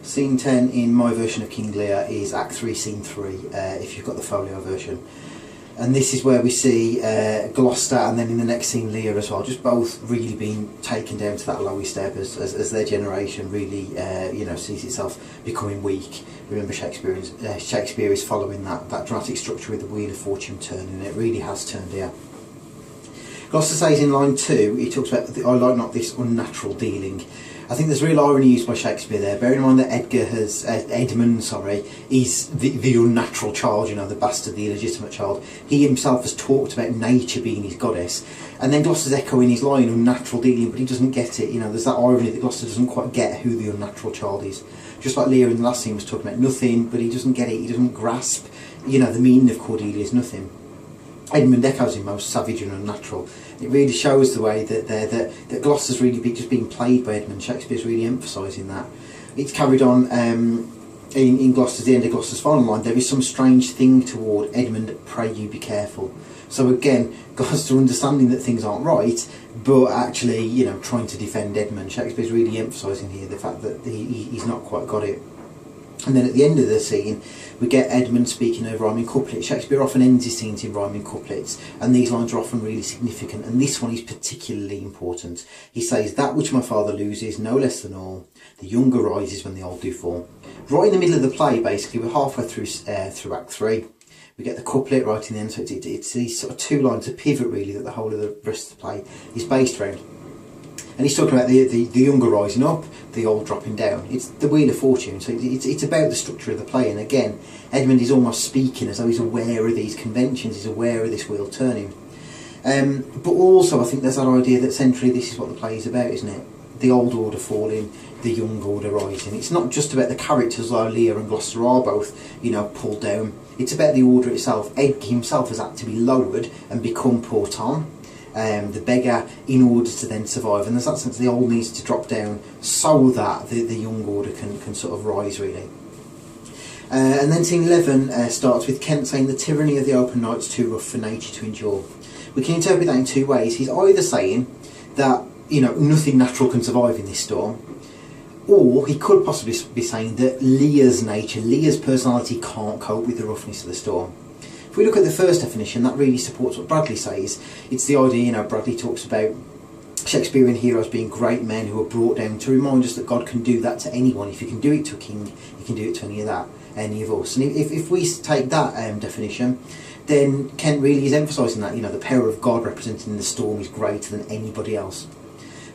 Scene 10 in my version of King Lear is Act 3, Scene 3, if you've got the folio version. And this is where we see Gloucester, and then in the next scene Lear as well, just both really being taken down to that lowest ebb as their generation really sees itself becoming weak. Remember, Shakespeare is following that dramatic structure with the Wheel of Fortune turning, and it really has turned here. Gloucester says in line 2, he talks about, I like not this unnatural dealing. I think there's real irony used by Shakespeare there, bearing in mind that Edmund is the unnatural child, the bastard, the illegitimate child. He himself has talked about nature being his goddess, and then Gloucester's echoing his line, unnatural dealing, but he doesn't get it. There's that irony that Gloucester doesn't quite get who the unnatural child is. Just like Lear in the last scene was talking about nothing, but he doesn't get it, he doesn't grasp, the meaning of Cordelia's nothing. Edmund echoes him most savage and unnatural. It really shows the way that Gloucester's really just being played by Edmund. Shakespeare's really emphasising that. It's carried on in Gloucester's, the end of Gloucester's final line. There is some strange thing toward Edmund, pray you be careful. So again, Gloucester understanding that things aren't right, but actually, trying to defend Edmund. Shakespeare's really emphasising here the fact that he's not quite got it. And then at the end of the scene, we get Edmund speaking of rhyming couplets. Shakespeare often ends his scenes in rhyming couplets, and these lines are often really significant, and this one is particularly important. He says, "That which my father loses, no less than all, the younger rises when the old do fall." Right in the middle of the play, basically, we're halfway through Act 3. We get the couplet right in the end, so it's these sort of two lines, a pivot really, that the whole of the rest of the play is based around. And he's talking about the younger rising up, the old dropping down. It's the Wheel of Fortune, so it's about the structure of the play. And again, Edmund is almost speaking as though he's aware of these conventions, he's aware of this wheel turning. But also, I think there's that idea that centrally this is what the play is about, isn't it? The old order falling, the young order rising. It's not just about the characters, though Lear and Gloucester are both, pulled down. It's about the order itself. Ed himself has had to be lowered and become poor Tom, the beggar, in order to then survive. And there's that sense the old needs to drop down so that the young order can sort of rise, really. And then scene 11 starts with Kent saying the tyranny of the open night's too rough for nature to endure. We can interpret that in two ways. He's either saying that nothing natural can survive in this storm, or he could possibly be saying that Lear's nature, Lear's personality can't cope with the roughness of the storm. If we look at the first definition, that really supports what Bradley says. It's the idea, Bradley talks about Shakespearean heroes being great men who are brought down to remind us that God can do that to anyone. If he can do it to a king, he can do it to any of us. And if we take that definition, then Kent really is emphasising that, the power of God represented in the storm is greater than anybody else.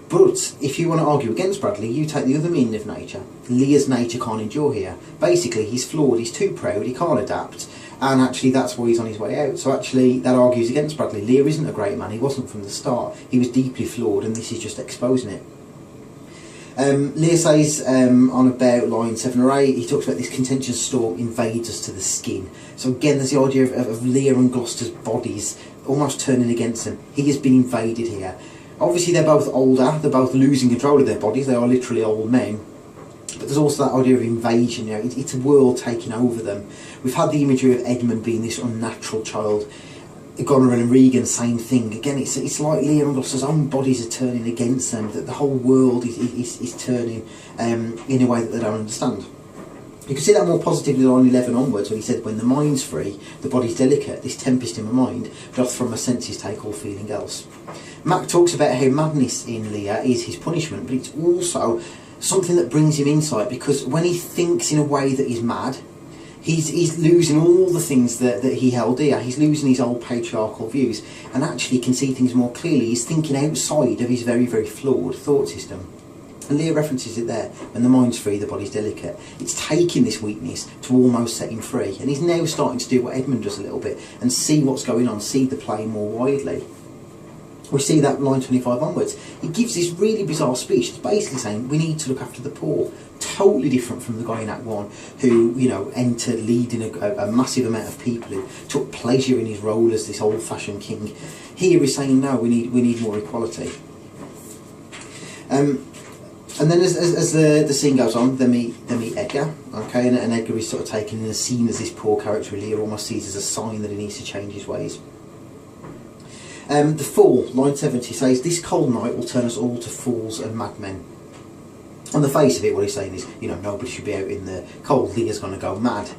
But if you want to argue against Bradley, you take the other meaning of nature. Lear's nature can't endure here. Basically, he's flawed, he's too proud, he can't adapt, and actually that's why he's on his way out. So actually that argues against Bradley. Lear isn't a great man, he wasn't from the start. He was deeply flawed, and this is just exposing it. Lear says on about line 7 or 8, he talks about this contentious storm invades us to the skin. So again, there's the idea of Lear and Gloucester's bodies almost turning against them. He has been invaded here. Obviously they're both older, they're both losing control of their bodies, they are literally old men. But there's also that idea of invasion, it's a world taking over them. We've had the imagery of Edmund being this unnatural child. Goneril and Regan, same thing. Again, it's like Lear and Gloucester's own bodies are turning against them, that the whole world is turning in a way that they don't understand. You can see that more positively on 11 onwards, where he said, when the mind's free, the body's delicate, this tempest in my mind doth from my senses take all feeling else. Mac talks about how madness in Lear is his punishment, but it's also something that brings him insight, because when he thinks in a way that he's mad, he's losing all the things that he held dear. He's losing his old patriarchal views, and actually can see things more clearly. He's thinking outside of his very, very flawed thought system. And Lear references it there, when the mind's free, the body's delicate. It's taking this weakness to almost set him free. And he's now starting to do what Edmund does a little bit, and see what's going on, see the play more widely. We see that line 25 onwards. He gives this really bizarre speech. It's basically saying we need to look after the poor. Totally different from the guy in Act 1 who, entered leading a massive amount of people, who took pleasure in his role as this old-fashioned king. Here he's saying, no, we need more equality. And then as the scene goes on, they meet Edgar, okay, and Edgar is sort of taken in a scene as this poor character Lear almost sees as a sign that he needs to change his ways. The Fool, line 70, says, this cold night will turn us all to fools and madmen. on the face of it, what he's saying is, you know, nobody should be out in the cold, Lear's going to go mad.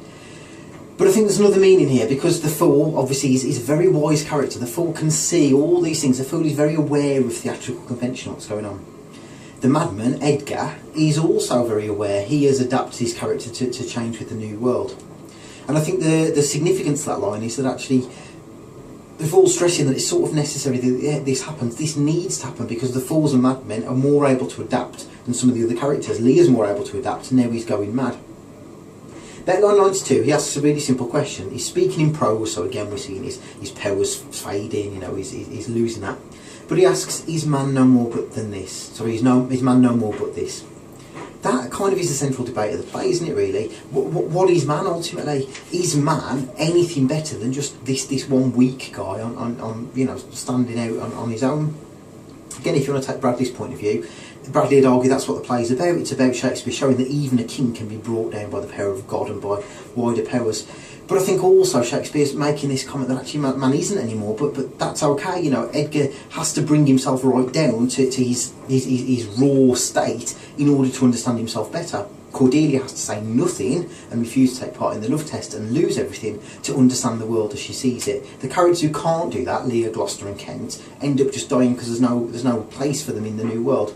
But I think there's another meaning here, because the Fool, obviously, is a very wise character. The Fool can see all these things. The Fool is very aware of theatrical convention, what's going on. The madman, Edgar, is also very aware. He has adapted his character to change with the new world. And I think the significance of that line is that actually the Fool's stressing that it's sort of necessary that this happens. This needs to happen because the Fools and madmen are more able to adapt than some of the other characters. Lear's more able to adapt, and now he's going mad. At line 92, he asks a really simple question. He's speaking in prose, so again we're seeing his powers fading, you know, he's losing that. But he asks, is man no more but than this? Sorry, is man no more but this? That kind of is the central debate of the play, isn't it, really? What is man, ultimately? Is man anything better than just this one weak guy on you know, standing out on his own? Again, if you want to take Bradley's point of view, Bradley would argue that's what the play is about. It's about Shakespeare showing that even a king can be brought down by the power of God and by wider powers. But I think also Shakespeare's making this comment that actually man isn't anymore, but that's okay. You know, Edgar has to bring himself right down to his raw state in order to understand himself better. Cordelia has to say nothing and refuse to take part in the love test and lose everything to understand the world as she sees it. The characters who can't do that, Lear, Gloucester and Kent, end up just dying because there's no place for them in the new world.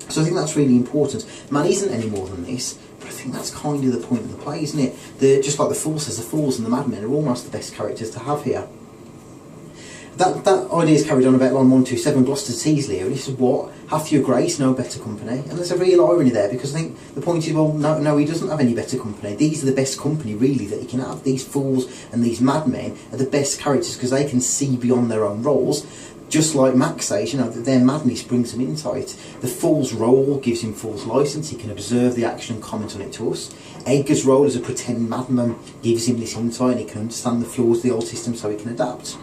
So I think that's really important. Man isn't any more than this, but I think that's kind of the point of the play, isn't it? Just like the Fool says, the Fools and the Madmen are almost the best characters to have here. That idea is carried on about line 127. Gloucester sees Lear and he says, what? Hath your grace no better company? And there's a real irony there, because I think the point is, well, no, he doesn't have any better company. These are the best company, really, that he can have. These fools and these madmen are the best characters because they can see beyond their own roles. Just like Max says, you know, that their madness brings him insight. The Fool's role gives him Fool's licence. He can observe the action and comment on it to us. Edgar's role as a pretend madman gives him this insight and he can understand the flaws of the old system so he can adapt.